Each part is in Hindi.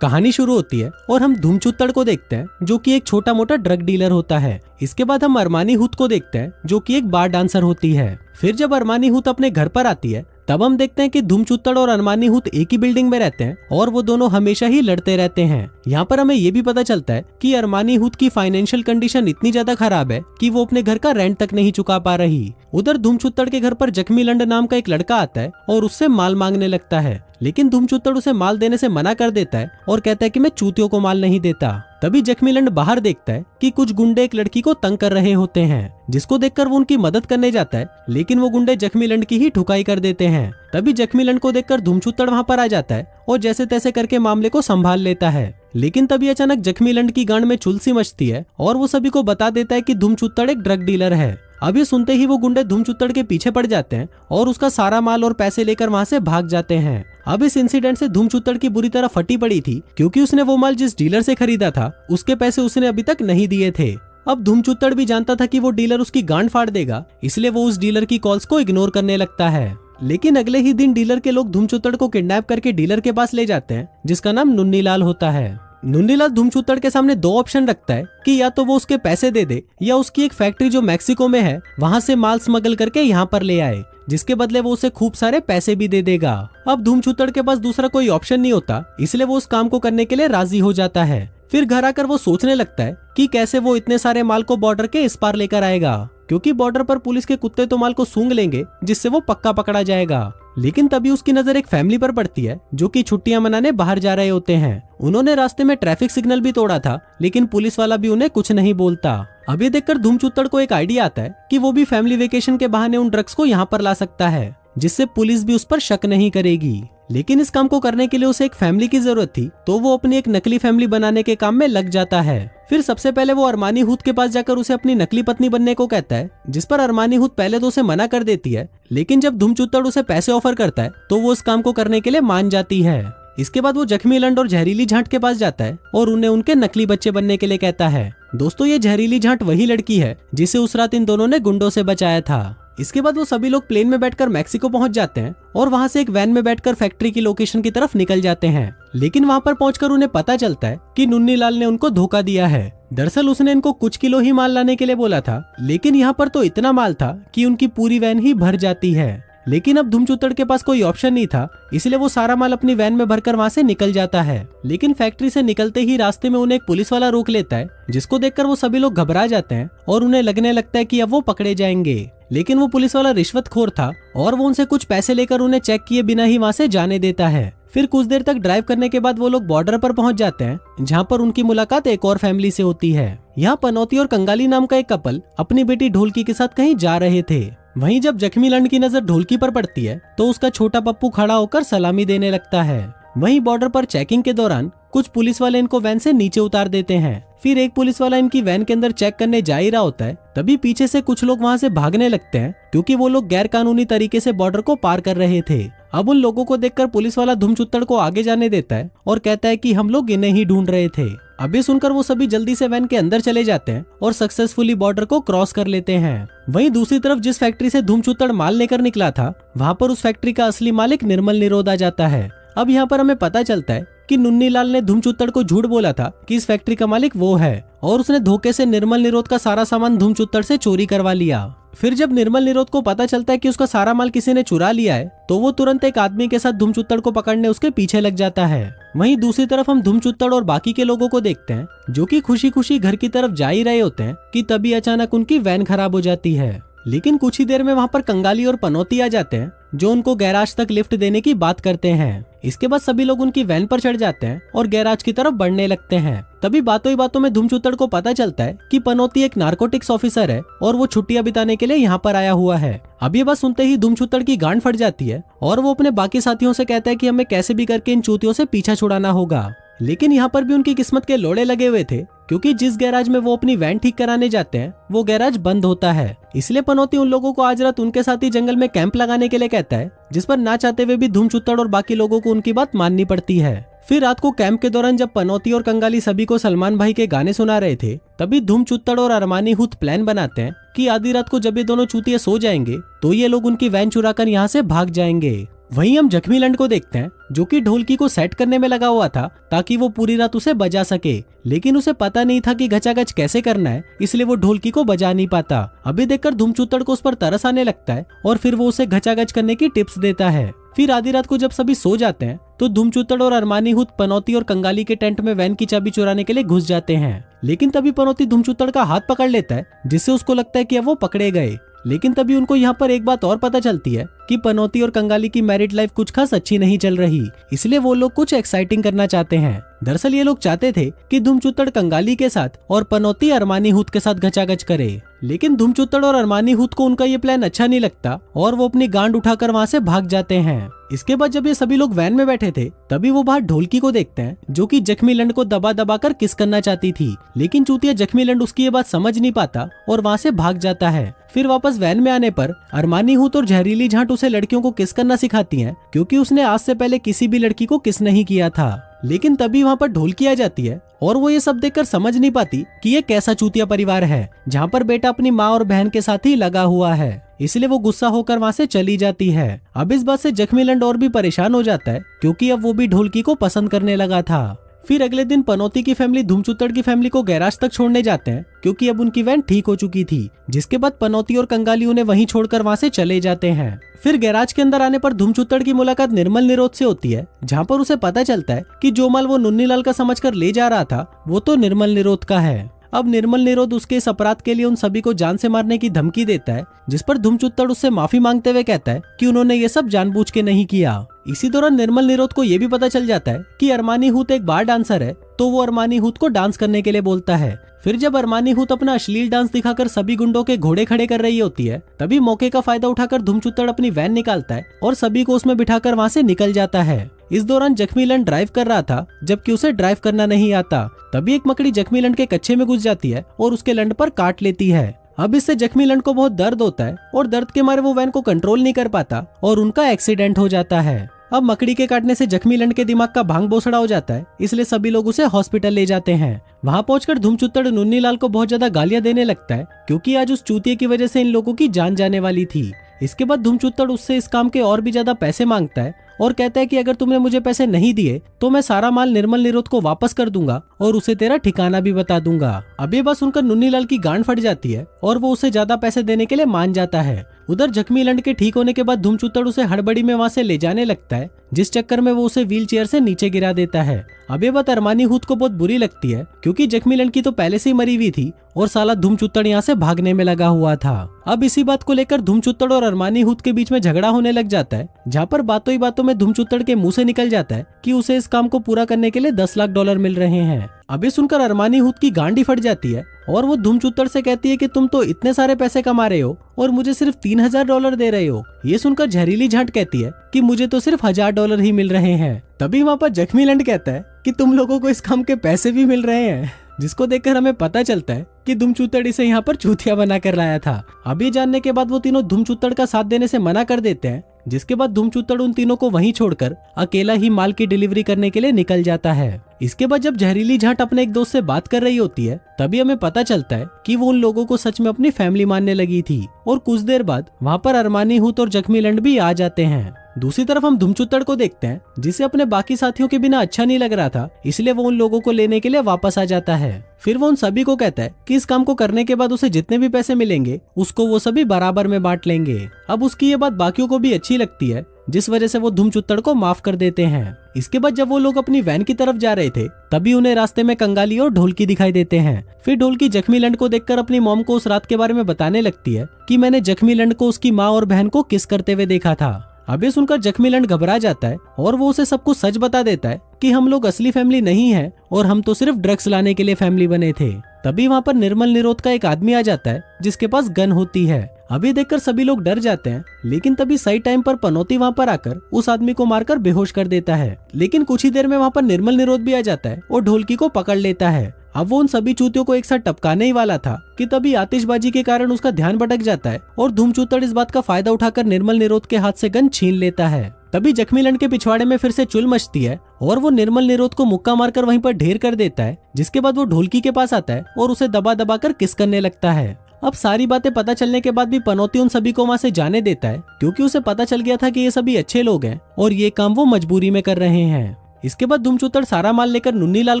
कहानी शुरू होती है और हम धूमचुत्तड़ को देखते हैं जो कि एक छोटा मोटा ड्रग डीलर होता है। इसके बाद हम अरमानी हुत को देखते हैं जो कि एक बार डांसर होती है। फिर जब अरमानी हुत अपने घर पर आती है तब हम देखते हैं कि धूमचुत्तड़ और अरमानी हुत एक ही बिल्डिंग में रहते हैं और वो दोनों हमेशा ही लड़ते रहते हैं। यहाँ पर हमें ये भी पता चलता है कि अरमानी हुत की फाइनेंशियल कंडीशन इतनी ज्यादा खराब है कि वो अपने घर का रेंट तक नहीं चुका पा रही। उधर धूमचुत्तड़ के घर पर जख्मी लंड नाम का एक लड़का आता है और उससे माल मांगने लगता है, लेकिन धूमचुत्तड़ उसे माल देने से मना कर देता है और कहता है कि मैं चूतियों को माल नहीं देता। तभी जख्मी लंड बाहर देखता है कि कुछ गुंडे एक लड़की को तंग कर रहे होते हैं, जिसको देखकर वो उनकी मदद करने जाता है, लेकिन वो गुंडे जख्मी लंड की ही ठुकाई कर देते हैं। तभी जख्मी लंड को देखकर धूमचुत्तड़ वहाँ पर आ जाता है और जैसे तैसे करके मामले को संभाल लेता है। लेकिन तभी अचानक जख्मी लंड की गांड में चुलसी मचती है और वो सभी को बता देता है कि धूमचुत्तड़ एक ड्रग डीलर है। अब ये सुनते ही वो गुंडे धूमचुत्तड़ के पीछे पड़ जाते हैं और उसका सारा माल और पैसे लेकर वहाँ से भाग जाते हैं। अब इस इंसिडेंट से धूमचुत्तड़ की बुरी तरह फटी पड़ी थी, क्योंकि उसने वो माल जिस डीलर से खरीदा था उसके पैसे उसने अभी तक नहीं दिए थे। अब धूमचुत्तड़ भी जानता था कि वो डीलर उसकी गांड फाड़ देगा, इसलिए वो उस डीलर की कॉल्स को इग्नोर करने लगता है। लेकिन अगले ही दिन डीलर के लोग धूमचुत्तड़ को किडनैप करके डीलर के पास ले जाते हैं, जिसका नाम नुन्नीलाल होता है। नुन्नीलाल धूमचुत्तड़ के सामने दो ऑप्शन रखता है कि या तो वो उसके पैसे दे दे या उसकी एक फैक्ट्री जो मैक्सिको में है वहां से माल स्मगल करके यहाँ पर ले आए, जिसके बदले वो उसे खूब सारे पैसे भी दे देगा। अब धूमचुत्तड़ के पास दूसरा कोई ऑप्शन नहीं होता, इसलिए वो उस काम को करने के लिए राजी हो जाता है। फिर घर आकर वो सोचने लगता है कि कैसे वो इतने सारे माल को बॉर्डर के इस पार लेकर आएगा, क्योंकि बॉर्डर पर पुलिस के कुत्ते तो माल को सूंघ लेंगे, जिससे वो पक्का पकड़ा जाएगा। लेकिन तभी उसकी नजर एक फैमिली पर पड़ती है जो कि छुट्टियां मनाने बाहर जा रहे होते हैं। उन्होंने रास्ते में ट्रैफिक सिग्नल भी तोड़ा था, लेकिन पुलिस वाला भी उन्हें कुछ नहीं बोलता। अब ये देखकर धूमचुत्तड़ को एक आइडिया आता है कि वो भी फैमिली वेकेशन के बहाने उन ड्रग्स को यहाँ पर ला सकता है, जिससे पुलिस भी उस पर शक नहीं करेगी। लेकिन इस काम को करने के लिए उसे एक फैमिली की जरूरत थी, तो वो अपनी एक नकली फैमिली बनाने के काम में लग जाता है। फिर सबसे पहले वो अरमानी हुत के पास जाकर उसे अपनी नकली पत्नी बनने को कहता है, जिस पर अरमानी हुत पहले तो उसे मना कर देती है, लेकिन जब धूमचुत्तड़ उसे पैसे ऑफर करता है तो वो उस काम को करने के लिए मान जाती है। इसके बाद वो जख्मी लंड और जहरीली झांट के पास जाता है और उन्हें उनके नकली बच्चे बनने के लिए कहता है। दोस्तों, ये जहरीली झांट वही लड़की है जिसे उस रात इन दोनों ने गुंडों से बचाया था। इसके बाद वो सभी लोग प्लेन में बैठकर मैक्सिको पहुंच जाते हैं और वहां से एक वैन में बैठकर फैक्ट्री की लोकेशन की तरफ निकल जाते हैं। लेकिन वहां पर पहुंचकर उन्हें पता चलता है कि नुन्नीलाल ने उनको धोखा दिया है। दरअसल उसने इनको कुछ किलो ही माल लाने के लिए बोला था, लेकिन यहाँ पर तो इतना माल था कि उनकी पूरी वैन ही भर जाती है। लेकिन अब धूमचुत्तड़ के पास कोई ऑप्शन नहीं था, इसलिए वो सारा माल अपनी वैन में भरकर वहाँ से निकल जाता है। लेकिन फैक्ट्री से निकलते ही रास्ते में उन्हें एक पुलिस वाला रोक लेता है, जिसको देखकर वो सभी लोग घबरा जाते हैं और उन्हें लगने लगता है कि अब वो पकड़े जाएंगे। लेकिन वो पुलिस वाला रिश्वतखोर था और वो उनसे कुछ पैसे लेकर उन्हें चेक किए बिना ही वहाँ से जाने देता है। फिर कुछ देर तक ड्राइव करने के बाद वो लोग बॉर्डर पर पहुंच जाते हैं, जहाँ पर उनकी मुलाकात एक और फैमिली से होती है। यहाँ पनौती और कंगाली नाम का एक कपल अपनी बेटी ढोलकी के साथ कहीं जा रहे थे। वहीं जब जख्मी लंड की नजर ढोलकी पर पड़ती है तो उसका छोटा पप्पू खड़ा होकर सलामी देने लगता है। वहीं बॉर्डर पर चेकिंग के दौरान कुछ पुलिस वाले इनको वैन से नीचे उतार देते हैं। फिर एक पुलिस वाला इनकी वैन के अंदर चेक करने जा ही रहा होता है, तभी पीछे से कुछ लोग वहां से भागने लगते हैं, क्योंकि वो लोग गैर कानूनी तरीके से बॉर्डर को पार कर रहे थे। अब उन लोगों को देखकर पुलिस वाला धूमचुत्तड़ को आगे जाने देता है और कहता है कि हम लोग इन्हें ही ढूंढ रहे थे। अब ये सुनकर वो सभी जल्दी से वैन के अंदर चले जाते हैं और सक्सेसफुली बॉर्डर को क्रॉस कर लेते हैं। वहीं दूसरी तरफ जिस फैक्ट्री से धूमचुत्तड़ माल लेकर निकला था, वहाँ पर उस फैक्ट्री का असली मालिक निर्मल निरोध आ जाता है। अब यहाँ पर हमें पता चलता है कि नुन्नीलाल ने धूमचुत्तड़ को झूठ बोला था कि इस फैक्ट्री का मालिक वो है, और उसने धोखे से निर्मल निरोध का सारा सामान धूमचुत्तड़ से चोरी करवा लिया। फिर जब निर्मल निरोध को पता चलता है कि उसका सारा माल किसी ने चुरा लिया है, तो वो तुरंत एक आदमी के साथ धूमचुत्तड़ को पकड़ने उसके पीछे लग जाता है। वहीं दूसरी तरफ हम धूमचुत्तड़ और बाकी के लोगों को देखते हैं जो कि खुशी खुशी घर की तरफ जा ही रहे होते हैं कि तभी अचानक उनकी वैन खराब हो जाती है। लेकिन कुछ ही देर में वहाँ पर कंगाली और पनौती आ जाते हैं, जो उनको गैराज तक लिफ्ट देने की बात करते हैं। इसके बाद सभी लोग उनकी वैन पर चढ़ जाते हैं और गैराज की तरफ बढ़ने लगते हैं। तभी बातों ही बातों में धूमचुत्तड़ को पता चलता है कि पनौती एक नारकोटिक्स ऑफिसर है और वो छुट्टियां बिताने के लिए यहाँ पर आया हुआ है। अब ये बात सुनते ही धूमचुत्तड़ की गांड फट जाती है और वो अपने बाकी साथियों से कहता है कि हमें कैसे भी करके इन चूतियों से पीछा छुड़ाना होगा। लेकिन यहाँ पर भी उनकी किस्मत के लोड़े लगे हुए थे, क्योंकि जिस गैराज में वो अपनी वैन ठीक कराने जाते हैं वो गैराज बंद होता है। इसलिए पनौती उन लोगों को आज रात उनके साथ ही जंगल में कैंप लगाने के लिए कहता है, जिस पर ना चाहते हुए भी धूमचुत्तड़ और बाकी लोगों को उनकी बात माननी पड़ती है। फिर रात को कैंप के दौरान जब पनौती और कंगाली सभी को सलमान भाई के गाने सुना रहे थे, तभी धूमचुत्तड़ और अरमानी हुत प्लान बनाते हैं कि आधी रात को जब ये दोनों चूतिया सो जाएंगे तो ये लोग उनकी वैन चुराकर यहाँ से भाग जाएंगे। वहीं हम जख्मी लंड को देखते हैं जो कि ढोलकी को सेट करने में लगा हुआ था ताकि वो पूरी रात उसे बजा सके, लेकिन उसे पता नहीं था कि गचागच कैसे करना है, इसलिए वो ढोलकी को बजा नहीं पाता। अभी देखकर धूमचूतड़ को उस पर तरस आने लगता है और फिर वो उसे गचागच करने की टिप्स देता है। फिर आधी रात को जब सभी सो जाते हैं तो धूमचूतड़ और अरमानी हुत पनौती और कंगाली के टेंट में वैन की चाबी चुराने के लिए घुस जाते हैं, लेकिन तभी पनौती धूमचूतड़ का हाथ पकड़ लेता है जिससे उसको लगता है कि अब वो पकड़े गए। लेकिन तभी उनको यहाँ पर एक बात और पता चलती है कि पनौती और कंगाली की मैरिड लाइफ कुछ खास अच्छी नहीं चल रही, इसलिए वो लोग कुछ एक्साइटिंग करना चाहते हैं। दरअसल ये लोग चाहते थे कि धूमचूतड़ कंगाली के साथ और पनौती अरमानी हुत के साथ गचागच करे, लेकिन धूमचूतड़ और अरमानी हुत को उनका ये प्लान अच्छा नहीं लगता और वो अपनी गांड उठाकर वहाँ से भाग जाते हैं। इसके बाद जब ये सभी लोग वैन में बैठे थे तभी वो बाहर ढोलकी को देखते हैं जो कि जख्मी लंड को दबा दबा कर किस करना चाहती थी, लेकिन चूतिया जख्मी लंड उसकी ये बात समझ नहीं पाता और वहाँ से भाग जाता है। फिर वापस वैन में आने पर अरमानी हुत और जहरीली झांट उसे लड़कियों को किस करना सिखाती हैं क्योंकि उसने आज से पहले किसी भी लड़की को किस नहीं किया था। लेकिन तभी वहाँ पर ढोलकी आ जाती है और वो ये सब देखकर समझ नहीं पाती कि ये कैसा चूतिया परिवार है जहाँ पर बेटा अपनी माँ और बहन के साथ ही लगा हुआ है, इसलिए वो गुस्सा होकर वहाँ से चली जाती है। अब इस बात से जख्मी लंड और भी परेशान हो जाता है क्योंकि अब वो भी ढोलकी को पसंद करने लगा था। फिर अगले दिन पनौती की फैमिली धूमचूतड़ की फैमिली को गैराज तक छोड़ने जाते हैं क्योंकि अब उनकी वैन ठीक हो चुकी थी, जिसके बाद पनौती और कंगाली उन्हें वहीं छोड़कर वहां से चले जाते हैं। फिर गैराज के अंदर आने पर धूमचूतड़ की मुलाकात निर्मल निरोध से होती है जहां पर उसे पता चलता है कि जो माल वो नुन्नीलाल का समझकर ले जा रहा था वो तो निर्मल निरोध का है। अब निर्मल निरोध उसके इस अपराध के लिए उन सभी को जान से मारने की धमकी देता है, जिस पर धूमचूतड़ उससे माफी मांगते हुए कहता है कि उन्होंने ये सब जानबूझ के नहीं किया। इसी दौरान निर्मल निरोध को ये भी पता चल जाता है कि अरमानी हुत एक बार डांसर है, तो वो अरमानी हुत को डांस करने के लिए बोलता है। फिर जब अरमानी हुत अपना अश्लील डांस दिखाकर सभी गुंडों के घोड़े खड़े कर रही होती है तभी मौके का फायदा उठाकर धूमचूतड़ अपनी वैन निकालता है और सभी को उसमें बिठाकर वहाँ से निकल जाता है। इस दौरान जख्मी लंड ड्राइव कर रहा था जबकि उसे ड्राइव करना नहीं आता। तभी एक मकड़ी जख्मी लंड के कच्छे में घुस जाती है और उसके लंड पर काट लेती है। अब इससे जख्मी लंड को बहुत दर्द होता है और दर्द के मारे वो वैन को कंट्रोल नहीं कर पाता और उनका एक्सीडेंट हो जाता है। अब मकड़ी के काटने से जख्मी लंड के दिमाग का भांग बोसड़ा हो जाता है, इसलिए सभी लोग उसे हॉस्पिटल ले जाते हैं। वहां पहुंचकर धूमचूतड़ नुन्नीलाल को बहुत ज्यादा गालियां देने लगता है क्योंकि आज उस चूतिए की वजह से इन लोगों की जान जाने वाली थी। इसके बाद धूमचूतड़ उससे इस काम के और भी ज्यादा पैसे मांगता है और कहता है कि अगर तुमने मुझे पैसे नहीं दिए तो मैं सारा माल निर्मल निरोध को वापस कर दूंगा और उसे तेरा ठिकाना भी बता दूंगा। अब ये बात सुनकर नुन्नीलाल की गांड फट जाती है और वो उसे ज्यादा पैसे देने के लिए मान जाता है। उधर जख्मी लंड के ठीक होने के बाद धूमचूतड़ उसे हड़बड़ी में वहां से ले जाने लगता है, जिस चक्कर में वो उसे व्हील चेयर से नीचे गिरा देता है। अब ये बात अरमानी हुत को बहुत बुरी लगती है क्योंकि जख्मी लंड की तो पहले से ही मरी हुई थी और साला धूमचूतड़ यहाँ से भागने में लगा हुआ था। अब इसी बात को लेकर धूमचूतड़ और अरमानी हुत के बीच में झगड़ा होने लग जाता है, जहाँ पर बातों ही बातों में धूमचूतड़ के मुंह से निकल जाता है कि उसे इस काम को पूरा करने के लिए 10 लाख डॉलर मिल रहे हैं। अभी सुनकर अरमानी हुत की गांडी फट जाती है और वो धूमचूतड़ से कहती है कि तुम तो इतने सारे पैसे कमा रहे हो और मुझे सिर्फ 3000 डॉलर दे रहे हो। ये सुनकर जहरीली झांट कहती है कि मुझे तो सिर्फ 1000 डॉलर ही मिल रहे हैं। तभी वहाँ पर जख्मी लंड कहता है कि तुम लोगों को इस काम के पैसे भी मिल रहे हैं, जिसको देखकर हमें पता चलता है कि धूमचूतड़ इसे यहाँ पर चूतिया बना कर लाया था। अभी जानने के बाद वो तीनों धूमचूतड़ का साथ देने से मना कर देते हैं, जिसके बाद धूमचूतड़ उन तीनों को वहीं छोड़कर अकेला ही माल की डिलीवरी करने के लिए निकल जाता है। इसके बाद जब जहरीली झांट अपने एक दोस्त से बात कर रही होती है तभी हमें पता चलता है कि वो उन लोगों को सच में अपनी फैमिली मानने लगी थी और कुछ देर बाद वहाँ पर अरमानी हुत और जख्मी लंड भी आ जाते हैं। दूसरी तरफ हम धूमचूतड़ को देखते हैं जिसे अपने बाकी साथियों के बिना अच्छा नहीं लग रहा था, इसलिए वो उन लोगों को लेने के लिए वापस आ जाता है। फिर वो उन सभी को कहता है कि इस काम को करने के बाद उसे जितने भी पैसे मिलेंगे उसको वो सभी बराबर में बांट लेंगे। अब उसकी ये बात बाकियों को भी अच्छी लगती है, जिस वजह से वो धूमचूतड़ को माफ कर देते हैं। इसके बाद जब वो लोग अपनी वैन की तरफ जा रहे थे तभी उन्हें रास्ते में कंगाली और ढोलकी दिखाई देते हैं। फिर ढोलकी जख्मी लंड को देखकर अपनी मॉम को उस रात के बारे में बताने लगती है कि मैंने जख्मी लंड को उसकी माँ और बहन को किस करते हुए देखा था। अब ये सुनकर जख्मी लंड घबरा जाता है और वो उसे सब कुछ सच बता देता है कि हम लोग असली फैमिली नहीं है और हम तो सिर्फ ड्रग्स लाने के लिए फैमिली बने थे। तभी वहाँ पर निर्मल निरोध का एक आदमी आ जाता है जिसके पास गन होती है। अभी देखकर सभी लोग डर जाते हैं, लेकिन तभी सही टाइम पर पनौती वहाँ पर आकर उस आदमी को मारकर बेहोश कर देता है। लेकिन कुछ ही देर में वहाँ पर निर्मल निरोध भी आ जाता है और ढोलकी को पकड़ लेता है। अब वो उन सभी चूतियों को एक साथ टपकाने ही वाला था कि तभी आतिशबाजी के कारण उसका ध्यान भटक जाता है और धूमचूतड़ इस बात का फायदा उठाकर निर्मल निरोध के हाथ से गन छीन लेता है। तभी जख्मी लंड के पिछवाड़े में फिर से चुल मचती है और वो निर्मल निरोध को मुक्का मारकर वहीं पर ढेर कर देता है, जिसके बाद वो ढोलकी के पास आता है और उसे दबा दबा कर किस करने लगता है। अब सारी बातें पता चलने के बाद भी पनौती उन सभी को वहाँ से जाने देता है, क्योंकि उसे पता चल गया था कि ये सभी अच्छे लोग हैं और ये काम वो मजबूरी में कर रहे हैं। इसके बाद धूमचूतड़ सारा माल लेकर नुन्नीलाल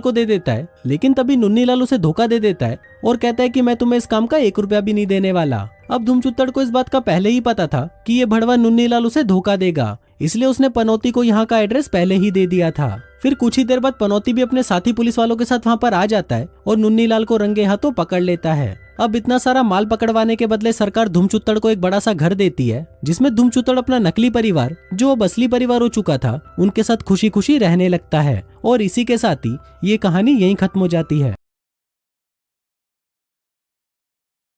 को दे देता है, लेकिन तभी नुन्नीलाल उसे धोखा दे देता है और कहता है कि मैं तुम्हें इस काम का 1 रुपया भी नहीं देने वाला। अब धूमचूतड़ को इस बात का पहले ही पता था कि ये भड़वा नुन्नीलाल उसे धोखा देगा, इसलिए उसने पनौती को यहाँ का एड्रेस पहले ही दे दिया था। फिर कुछ ही देर बाद पनौती भी अपने साथी पुलिस वालों के साथ वहाँ पर आ जाता है और नुन्नीलाल को रंगे हाथों पकड़ लेता है। अब इतना सारा माल पकड़वाने के बदले सरकार धूमचूतड़ को एक बड़ा सा घर देती है, जिसमें धूमचूतड़ अपना नकली परिवार, जो अब असली परिवार हो चुका था, उनके साथ खुशी खुशी रहने लगता है। और इसी के साथ ही ये कहानी यहीं खत्म हो जाती है।